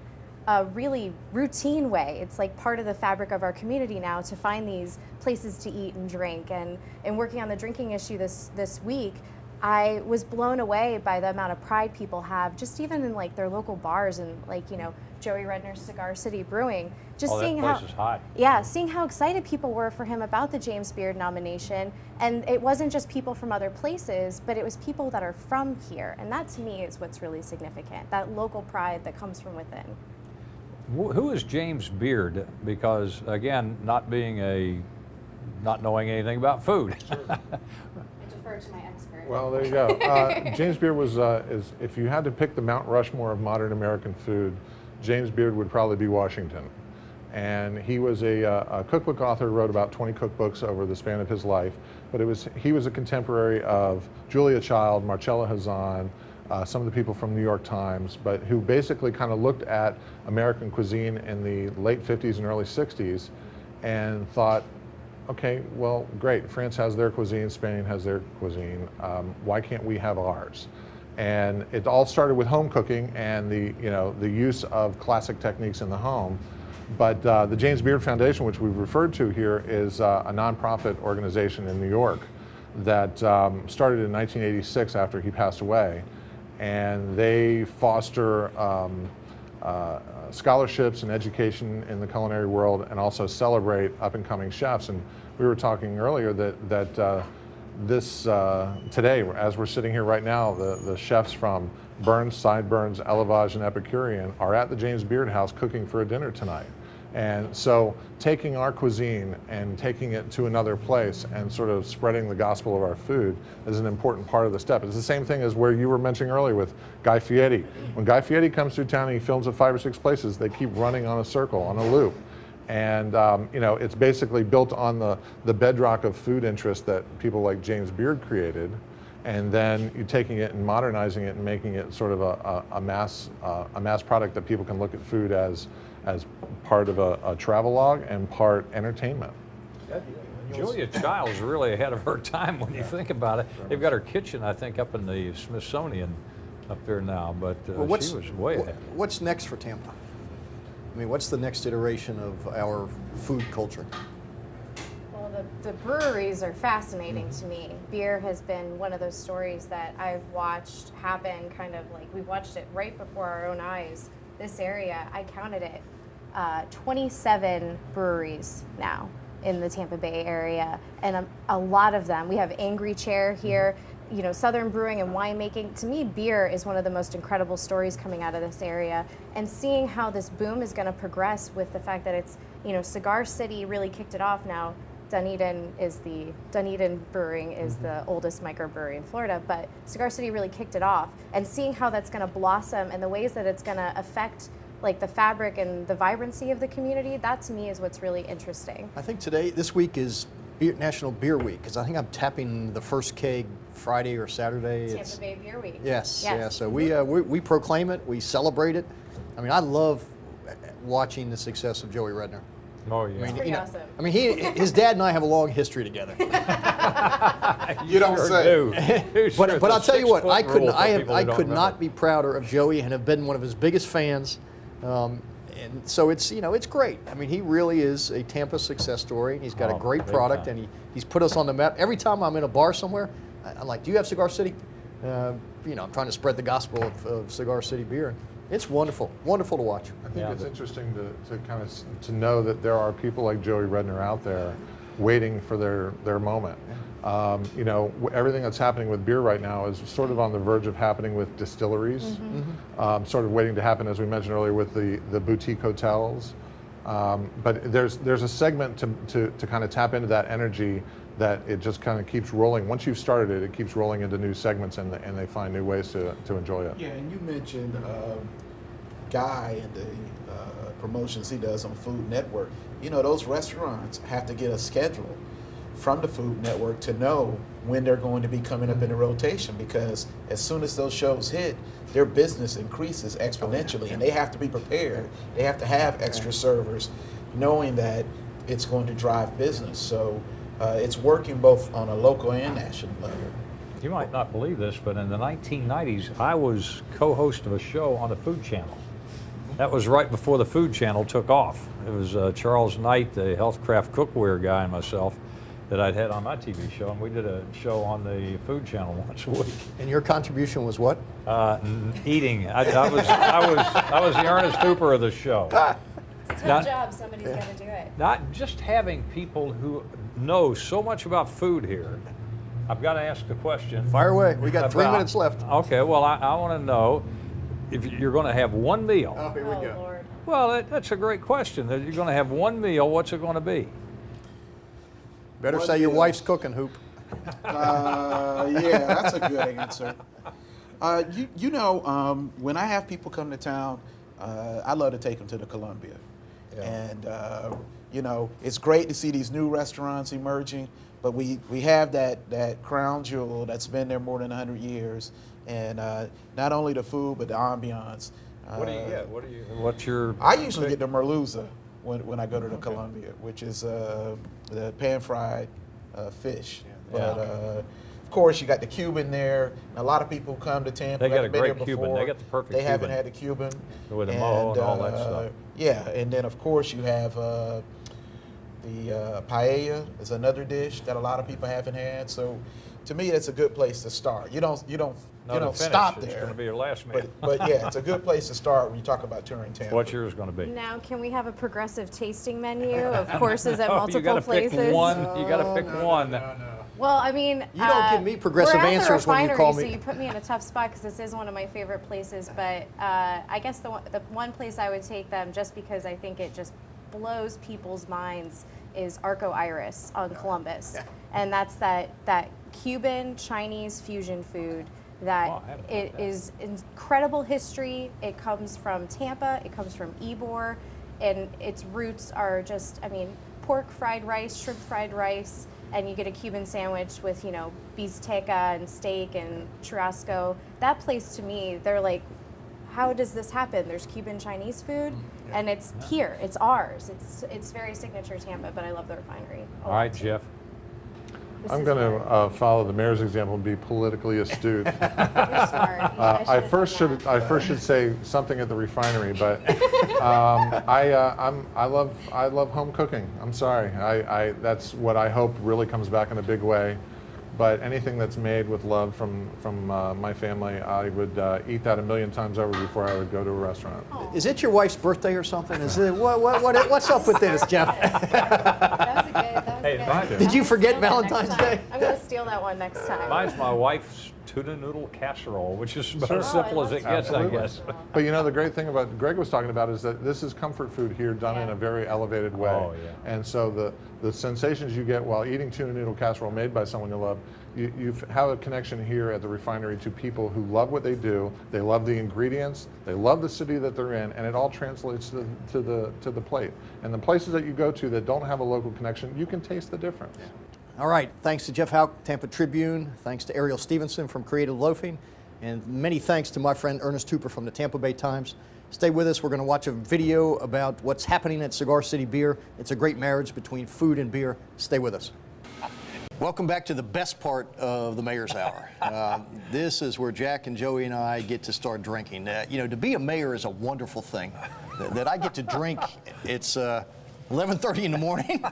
a really routine way. It's like part of the fabric of our community now to find these places to eat and drink. And working on the drinking issue this week, I was blown away by the amount of pride people have, just even in like their local bars and Joey Redner's Cigar City Brewing. Just seeing that place is hot. Yeah, seeing how excited people were for him about the James Beard nomination. And it wasn't just people from other places, but it was people that are from here. And that to me is what's really significant, that local pride that comes from within. Who is James Beard? Because again, not knowing anything about food. I defer to my expert. Well, there you go. James Beard is if you had to pick the Mount Rushmore of modern American food, James Beard would probably be Washington. And he was a cookbook author, wrote about 20 cookbooks over the span of his life. But he was a contemporary of Julia Child, Marcella Hazan, some of the people from New York Times, but who basically kind of looked at American cuisine in the late 50s and early 60s and thought, okay, well, great, France has their cuisine, Spain has their cuisine, why can't we have ours? And it all started with home cooking and the use of classic techniques in the home. But the James Beard Foundation, which we've referred to here, is a nonprofit organization in New York that started in 1986 after he passed away. And they foster scholarships and education in the culinary world and also celebrate up-and-coming chefs. And we were talking earlier that today, as we're sitting here right now, the chefs from Burns, Sideburns, Elevage, and Epicurean are at the James Beard House cooking for a dinner tonight. And so taking our cuisine and taking it to another place and sort of spreading the gospel of our food is an important part of the step. It's the same thing as where you were mentioning earlier with Guy Fieri. When Guy Fieri comes through town and he films at 5 or 6 places, they keep running on a circle, on a loop. And it's basically built on the bedrock of food interest that people like James Beard created. And then you're taking it and modernizing it and making it sort of a mass product that people can look at food as part of a travelogue and part entertainment. Julia Child's really ahead of her time when you think about it. They've got her kitchen, I think, up in the Smithsonian up there now, but she was way ahead. What's next for Tampa? I mean, what's the next iteration of our food culture? Well, the breweries are fascinating to me. Beer has been one of those stories that I've watched happen kind of like we watched it right before our own eyes. This area, I counted it, 27 breweries now in the Tampa Bay area, and a lot of them. We have Angry Chair here, Southern brewing and winemaking. To me, beer is one of the most incredible stories coming out of this area, and seeing how this boom is going to progress with the fact that it's, Cigar City really kicked it off now. Dunedin Brewing is the oldest microbrewery in Florida, but Cigar City really kicked it off. And seeing how that's going to blossom and the ways that it's going to affect like the fabric and the vibrancy of the community, that to me is what's really interesting. I think this week is National Beer Week, because I think I'm tapping the first keg Friday or Saturday. Tampa Bay Beer Week. Yes, Yes. yeah. So we proclaim it, we celebrate it. I mean, I love watching the success of Joey Redner. Oh yeah. I mean, Pretty awesome. I mean, his dad and I have a long history together. You don't say. But I'll tell you what, I could not be prouder of Joey and have been one of his biggest fans. And so it's great. I mean, he really is a Tampa success story. And he's got a great big product, time. and he's put us on the map. Every time I'm in a bar somewhere, I'm like, "Do you have Cigar City?" I'm trying to spread the gospel of Cigar City beer. It's wonderful to watch. I think it's interesting to kind of to know that there are people like Joey Redner out there waiting for their moment. Everything that's happening with beer right now is sort of on the verge of happening with distilleries, sort of waiting to happen, as we mentioned earlier, with the boutique hotels. But there's a segment to kind of tap into that energy that it just kind of keeps rolling. Once you've started it, it keeps rolling into new segments, and they find new ways to enjoy it. Yeah, and you mentioned Guy and the promotions he does on Food Network. Those restaurants have to get a schedule from the Food Network to know when they're going to be coming up in the rotation, because as soon as those shows hit, their business increases exponentially, and they have to be prepared. They have to have extra servers, knowing that it's going to drive business. So it's working both on a local and national level. You might not believe this, but in the 1990s, I was co-host of a show on the Food Channel. That was right before the Food Channel took off. It was Charles Knight, the Healthcraft Cookware guy, and myself that I'd had on my TV show, and we did a show on the Food Channel once a week. And your contribution was what? Eating. I was the Ernest Hooper of the show. It's a tough job. Somebody's got to do it. Not just having people who know so much about food here. I've got to ask the question. Fire away. We got 3 minutes left. Okay, well, I want to know if you're going to have one meal. Oh, here we go. Lord. Well, that's a great question. That you're going to have one meal, what's it going to be? Better say your wife's cooking, Hoop. Yeah, that's a good answer. When I have people come to town, I love to take them to the Columbia. Yeah. And, it's great to see these new restaurants emerging, but we have that crown jewel that's been there more than 100 years. And not only the food, but the ambiance. What do you get? What's your... I usually get the merluza when I go to the Columbia, which is the pan-fried fish. Yeah. But of course, you got the Cuban there. And a lot of people come to Tampa. They got a haven't been great there Cuban. before. They got the perfect They haven't Cuban. had a Cuban. With the mojo and all that stuff. Yeah, and then of course you have the paella is another dish that a lot of people haven't had. So to me, it's a good place to start. You don't stop there. It's going to be your last meal. But yeah, it's a good place to start when you talk about touring Tampa. What's yours going to be? Now, can we have a progressive tasting menu of courses at multiple you gotta places? Pick one. You got to pick one. Well, I mean, You don't give me progressive we're at answers the when you Refinery, call me. So you put me in a tough spot because this is one of my favorite places. But I guess the one place I would take them, just because I think it just blows people's minds, is Arco Iris on Columbus, and that's that Cuban Chinese fusion food. That it is incredible history. It comes from Tampa. It comes from Ybor, and its roots are just, pork fried rice, shrimp fried rice, and you get a Cuban sandwich with, bistecca and steak and churrasco. That place, to me, they're like, how does this happen? There's Cuban Chinese food, and it's here. It's ours. It's very signature Tampa, but I love the Refinery. All right, Jeff. I'm going to follow the mayor's example and be politically astute. You're smart. I first should say something at the Refinery, but I love home cooking. I'm sorry. That's what I hope really comes back in a big way. But anything that's made with love from my family, I would eat that 1,000,000 times over before I would go to a restaurant. Is it your wife's birthday or something? Is it what's up with this, Jeff? That was a good. Hey, mine too. Did you forget Steal that next Valentine's time. Day? I'm going to steal that one next time. Mine's my wife's tuna noodle casserole, which is about as Sure. simple Oh, I as it love gets, I guess. But you know, the great thing about Greg was talking about is that this is comfort food here done in Yeah. a very elevated way. Oh, yeah. And so the sensations you get while eating tuna noodle casserole made by someone you love, you have a connection here at the refinery to people who love what they do, they love the ingredients, they love the city that they're in, and it all translates to the plate. And the places that you go to that don't have a local connection, you can taste the difference. All right, thanks to Jeff Houck, Tampa Tribune, thanks to Arielle Stevenson from Creative Loafing, and many thanks to my friend Ernest Hooper from the Tampa Bay Times. Stay with us, we're going to watch a video about what's happening at Cigar City Beer. It's a great marriage between food and beer. Stay with us. Welcome back to the best part of the Mayor's Hour. This is where Jack and Joey and I get to start drinking. You know, to be a mayor is a wonderful thing. That I get to drink, it's 11:30 in the morning.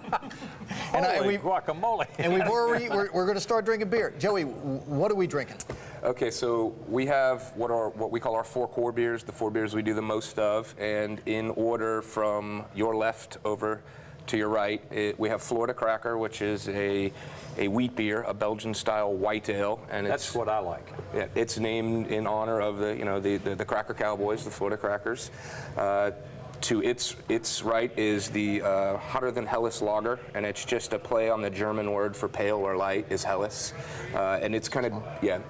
Holy guacamole. And we're going to start drinking beer. Joey, what are we drinking? Okay, so we have what we call our 4 core beers, the 4 beers we do the most of, and in order from your left over to your right, we have Florida Cracker, which is a wheat beer, a Belgian-style white ale, and That's what I like. yeah, it's named in honor of the Cracker Cowboys, the Florida Crackers. To its right is the Hotter Than Helles Lager, and it's just a play on the German word for pale or light is Helles, and it's kind of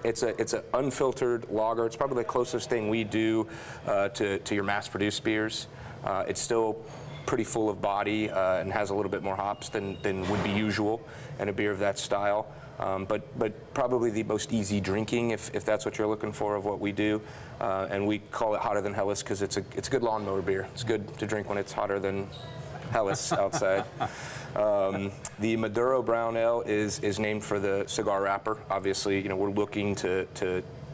it's an unfiltered lager. It's probably the closest thing we do to your mass-produced beers. It's still pretty full of body and has a little bit more hops than would be usual in a beer of that style. But probably the most easy drinking, if that's what you're looking for, of what we do. And we call it Hotter Than Helles because it's a good lawnmower beer. It's good to drink when it's hotter than Helles outside. The Maduro Brown Ale is named for the cigar wrapper. Obviously, we're looking to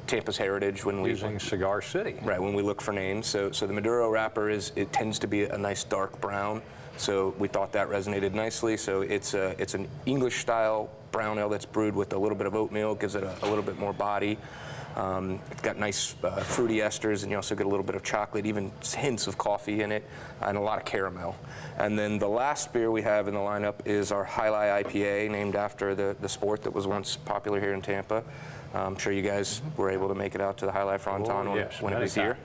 Tampa's heritage when we Using Cigar City. Right, when we look for names. So the Maduro wrapper it tends to be a nice dark brown. So we thought that resonated nicely. So it's an English style brown ale that's brewed with a little bit of oatmeal, gives it a little bit more body. It's got nice fruity esters, and you also get a little bit of chocolate, even hints of coffee in it, and a lot of caramel. And then the last beer we have in the lineup is our High Life IPA, named after the sport that was once popular here in Tampa. I'm sure you guys were able to make it out to the High Life Fronton yes, when it was here.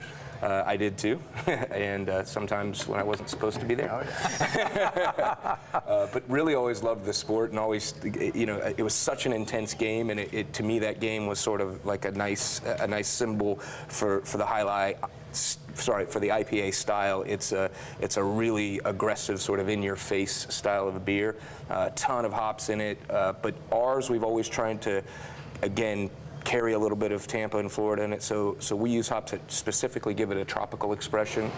I did too, and sometimes when I wasn't supposed to be there. But really always loved the sport, and always, it was such an intense game, and it to me that game was sort of like a nice symbol for the highlight. For the IPA style. It's a really aggressive, sort of in-your-face style of a beer. A ton of hops in it, but ours we've always tried to, again, carry a little bit of Tampa and Florida in it, so we use hops that specifically give it a tropical expression.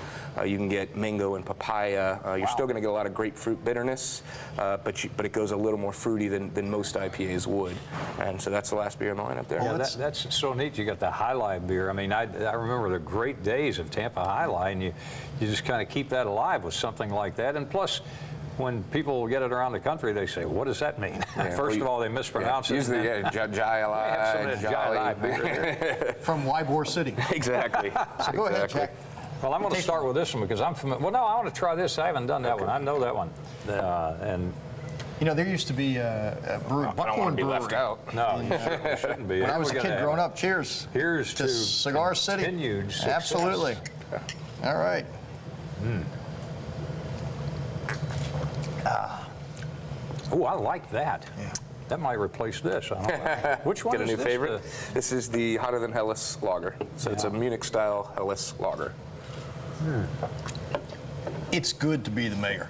You can get mango and papaya. You're still going to get a lot of grapefruit bitterness, but it goes a little more fruity than most IPAs would. And so that's the last beer in the lineup there. Yeah, that's so neat. You got the High Life beer. I mean, I remember the great days of Tampa High Life, and you just kind of keep that alive with something like that. And plus, when people get it around the country, they say, "What does that mean?" Yeah, First of all, they mispronounce it. Usually, Have some of that Jai beer. From Ybor City. Exactly. So go ahead, Jack. Well, I'm going to start with this one because I'm familiar. Well, no, I want to try this. I haven't done that one. I know that one. And There used to be a brewery, I don't Buckhorn want to be Brewery. left out. no, you shouldn't be. When I was a kid growing up, cheers. Here's to Cigar City. continued success. Absolutely. All right. Oh, I like that. Yeah. That might replace this. I don't know. Which one Get a is new this? favorite. This is the Hotter Than Helles Lager. So it's a Munich-style Helles Lager. It's good to be the mayor.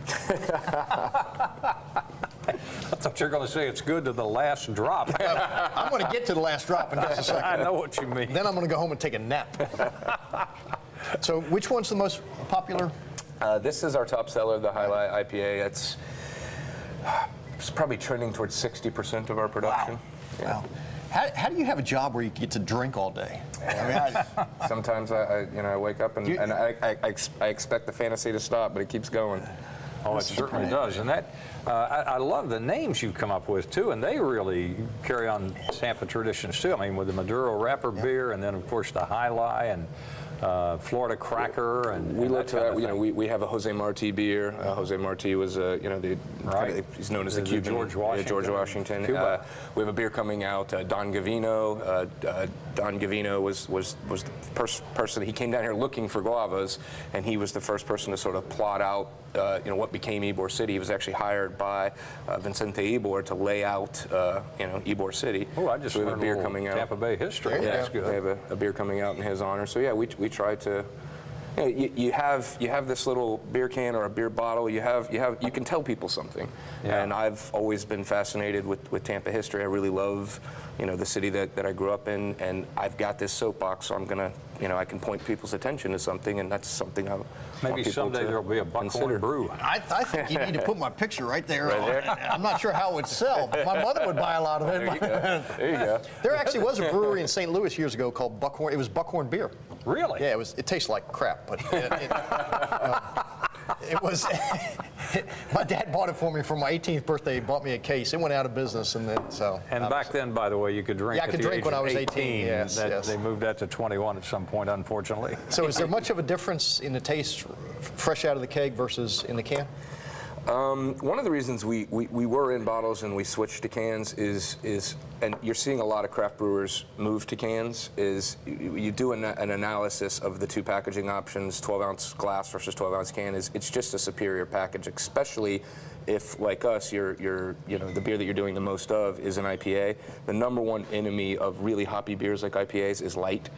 I thought you were going to say it's good to the last drop. I'm going to get to the last drop in just a second. I know what you mean. Then I'm going to go home and take a nap. So which one's the most popular? This is our top seller, the High Life IPA. It's probably trending towards 60% of our production. Yeah. Wow. How do you have a job where you get to drink all day? Sometimes I wake up and I expect the fantasy to stop, but it keeps going. Oh, it certainly does. And that, I love the names you've come up with, too, and they really carry on Tampa traditions, too. I mean, with the Maduro wrapper beer, and then, of course, the High Life, and Florida Cracker, and We and look to kind that. of You know, thing. we have a Jose Marti beer. Jose Marti was, you know, Right. he's known as the The Cuban. George yeah, Washington. George Washington. Cuba. We have a beer coming out, Don Gavino. Don Gavino was the person. He came down here looking for guavas, and he was the first person to sort of plot out, you know, what became Ybor City. He was actually hired by Vicente Ybor to lay out, you know, Ybor City. Oh, I just so we have learned a beer a little coming out. Tampa Bay history. There you That's go. good. We have a beer coming out in his honor. So yeah, we try to. You know, you have this little beer can or a beer bottle. You can tell people something. Yeah. And I've always been fascinated with Tampa history. I really love, you know, the city that I grew up in, and I've got this soapbox, so I'm gonna, you know, I can point people's attention to something, and that's something I want Maybe people someday to there'll be a consider. Buckhorn brew. I think you need to put my picture right there. Right there? I'm not sure how it would sell, but my mother would buy a lot of it. There you go. There you go. There actually was a brewery in St. Louis years ago called Buckhorn. It was Buckhorn beer. Really? Yeah, it tastes like crap, but it was. My dad bought it for me for my 18th birthday. He bought me a case. It went out of business, and then so. And back then, by the way, you could drink Yeah, I at could the drink age when of I was 18, yes, yes. They moved that to 21 at some point, unfortunately. So, is there much of a difference in the taste, fresh out of the keg versus in the can? One of the reasons we were in bottles and we switched to cans is and you're seeing a lot of craft brewers move to cans, is you do an analysis of the two packaging options, 12-ounce glass versus 12-ounce can. It's just a superior package, especially if, like us, you know, the beer that you're doing the most of is an IPA. The number one enemy of really hoppy beers like IPAs is light.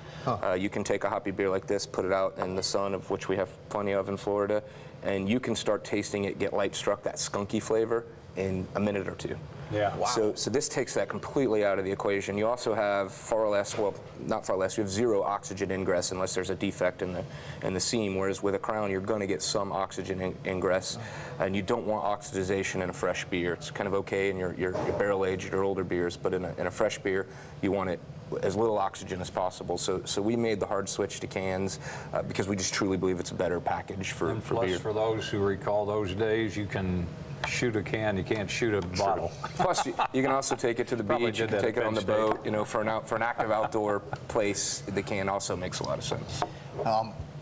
You can take a hoppy beer like this, put it out in the sun, of which we have plenty of in Florida, and you can start tasting it get light struck, that skunky flavor, in a minute or two. Yeah. Wow. So this takes that completely out of the equation. You also have far less, well, not far less, you have zero oxygen ingress unless there's a defect in the seam, whereas with a Crown, you're going to get some oxygen ingress, and you don't want oxidization in a fresh beer. It's kind of okay in your barrel-aged or older beers, but in a fresh beer, you want it as little oxygen as possible. So we made the hard switch to cans because we just truly believe it's a better package for Plus, beer. for those who recall those days, you can shoot a can, you can't shoot a bottle. Plus, you can also take it to the Probably beach. You did can that take at it on the Penn State. boat. You know, for an active outdoor place, the can also makes a lot of sense.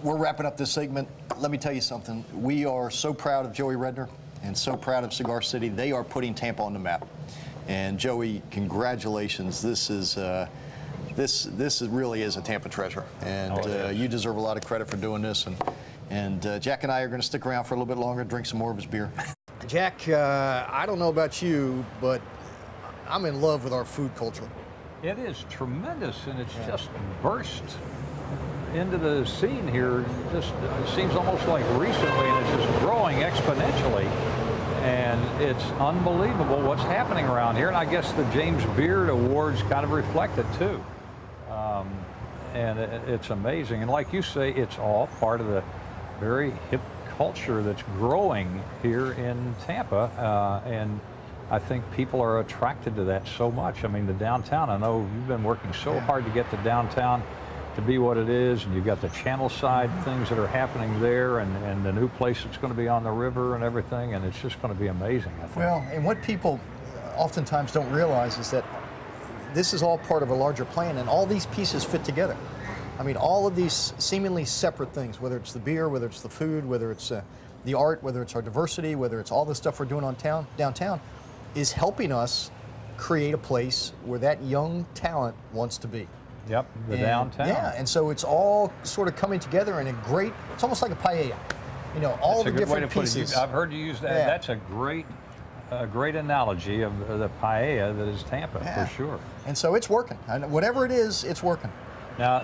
We're wrapping up this segment. Let me tell you something. We are so proud of Joey Redner and so proud of Cigar City. They are putting Tampa on the map. And Joey, congratulations. This really is a Tampa treasure, and you deserve a lot of credit for doing this. And Jack and I are going to stick around for a little bit longer, drink some more of his beer. Jack, I don't know about you, but I'm in love with our food culture. It is tremendous, and it's just burst into the scene here. Just it seems almost like recently, and it's just growing exponentially. And it's unbelievable what's happening around here. And I guess the James Beard Awards kind of reflect it too. And it's amazing. And like you say, it's all part of the very hip culture that's growing here in Tampa. And I think people are attracted to that so much. I mean, the downtown, I know you've been working so hard to get the downtown to be what it is, and you've got the channel side things that are happening there, and the new place that's going to be on the river and everything, and it's just going to be amazing, I think. Well, and what people oftentimes don't realize is that this is all part of a larger plan, and all these pieces fit together. I mean, all of these seemingly separate things, whether it's the beer, whether it's the food, whether it's the art, whether it's our diversity, whether it's all the stuff we're doing downtown, is helping us create a place where that young talent wants to be. Yep, the downtown. Yeah, and so it's all sort of coming together in a great, it's almost like a paella. You know, all That's a the good way different to put it. pieces. I've heard you use that. Yeah. That's a great analogy of the paella that is Tampa, Yeah. for sure. And so it's working. And whatever it is, it's working. Now,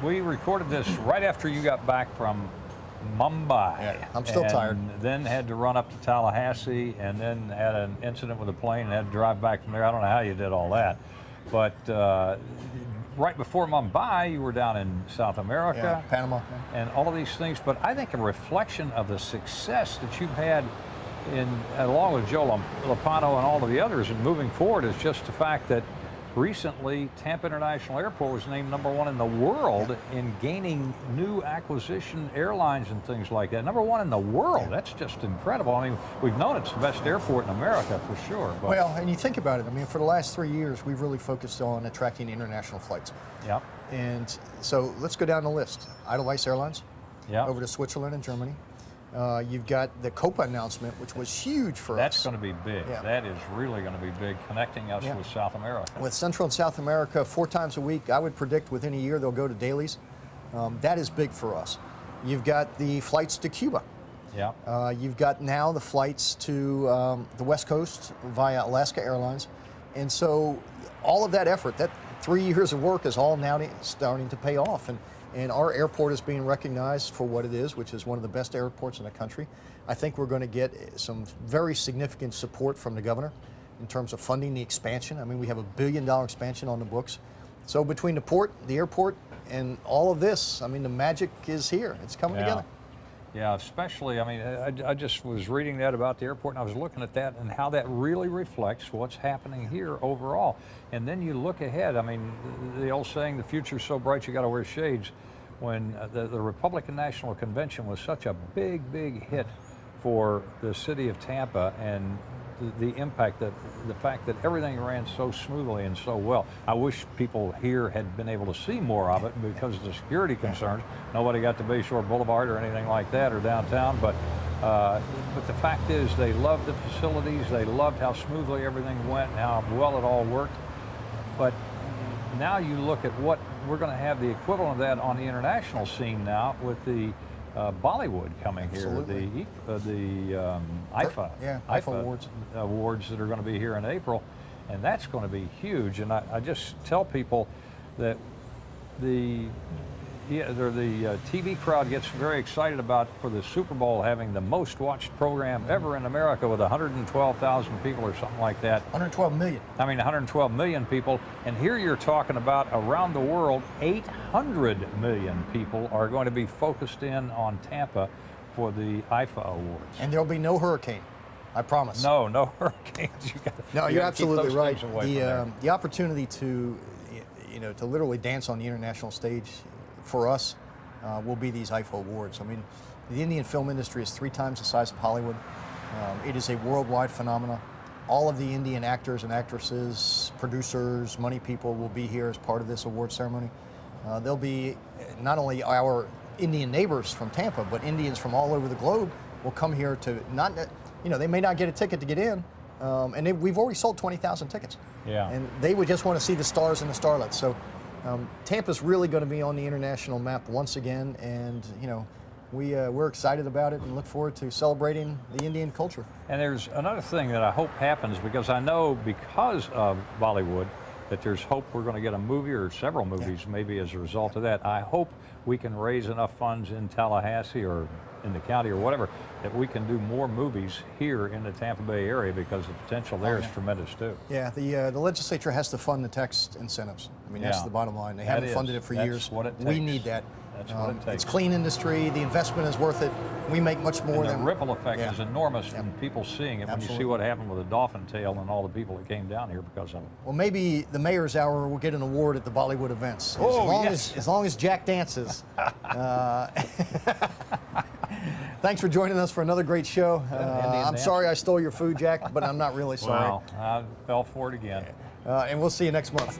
we recorded this right after you got back from Mumbai. Yeah, I'm still and tired. Then had to run up to Tallahassee, and then had an incident with a plane and had to drive back from there. I don't know how you did all that. But right before Mumbai, you were down in South America. Yeah, Panama. And all of these things. But I think a reflection of the success that you've had along with Joe Lopano and all of the others and moving forward is just the fact that recently Tampa International Airport was named #1 in the world in gaining new acquisition airlines and things like that. #1 in the world. That's just incredible. I mean, we've known it's the best airport in America for sure. But Well, and you think about it, I mean, for the last 3 years, we've really focused on attracting international flights. yeah. And so let's go down the list. Edelweiss Airlines, Yeah. over to Switzerland and Germany. You've got the Copa announcement, which was huge for That's us. going to be big. Yeah. That is really going to be big, connecting us Yeah. with South America. With Central and South America 4 times a week, I would predict within a year they'll go to dailies. That is big for us. You've got the flights to Cuba. Yeah. You've got now the flights to the West Coast via Alaska Airlines. And so all of that effort, that 3 years of work is all now starting to pay off. And our airport is being recognized for what it is, which is one of the best airports in the country. I think we're going to get some very significant support from the governor in terms of funding the expansion. I mean, we have $1 billion expansion on the books. So between the port, the airport, and all of this, I mean, the magic is here. It's coming together. Yeah, especially, I mean, I just was reading that about the airport, and I was looking at that and how that really reflects what's happening here overall. And then you look ahead, I mean, the old saying, the future's so bright you got to wear shades. When the Republican National Convention was such a big, big hit for the city of Tampa, and the impact, that the fact that everything ran so smoothly and so well. I wish people here had been able to see more of it because of the security concerns. Nobody got to Bayshore Boulevard or anything like that, or downtown, but the fact is they loved the facilities, they loved how smoothly everything went and how well it all worked. But now you look at what we're going to have, the equivalent of that on the international scene now with the Bollywood coming here, Absolutely. the IFA, Yeah, IFA awards. awards that are going to be here in April, and that's going to be huge. And I just tell people that the TV crowd gets very excited about, for the Super Bowl, having the most watched program ever in America with 112,000 people or something like that. 112 million. I mean, 112 million people. And here you're talking about around the world, 800 million people are going to be focused in on Tampa for the IFA Awards. And there'll be no hurricane, I promise. No hurricanes. No, you're absolutely right. The The opportunity to, to literally dance on the international stage for us will be these IFA awards. I mean, the Indian film industry is 3 times the size of Hollywood. It is a worldwide phenomenon. All of the Indian actors and actresses, producers, money people will be here as part of this award ceremony. There'll be not only our Indian neighbors from Tampa, but Indians from all over the globe will come here to they may not get a ticket to get in, and we've already sold 20,000 tickets. Yeah. And they would just want to see the stars and the starlets. So Tampa's really going to be on the international map once again, and we're excited about it and look forward to celebrating the Indian culture. And there's another thing that I hope happens, because I know because of Bollywood that there's hope we're going to get a movie or several movies maybe as a result of that. I hope we can raise enough funds in Tallahassee or in the county or whatever that we can do more movies here in the Tampa Bay area, because the potential there is tremendous too. Yeah, the legislature has to fund the tax incentives. I mean, that's Yeah. the bottom line. They That haven't is. funded it for That's years. what it We takes. need that. That's what it takes. It's clean industry. The investment is worth it. We make much more And the than ripple effect Yeah. is enormous from people seeing it when you see Absolutely. what happened with the dolphin tail and all the people that came down here because of it. Well, maybe the mayor's hour will get an award at the Bollywood events. Oh, As long as Jack dances. Thanks for joining us for another great show. I'm dance. sorry I stole your food, Jack, but I'm not really sorry. Wow, I fell for it again. And we'll see you next month.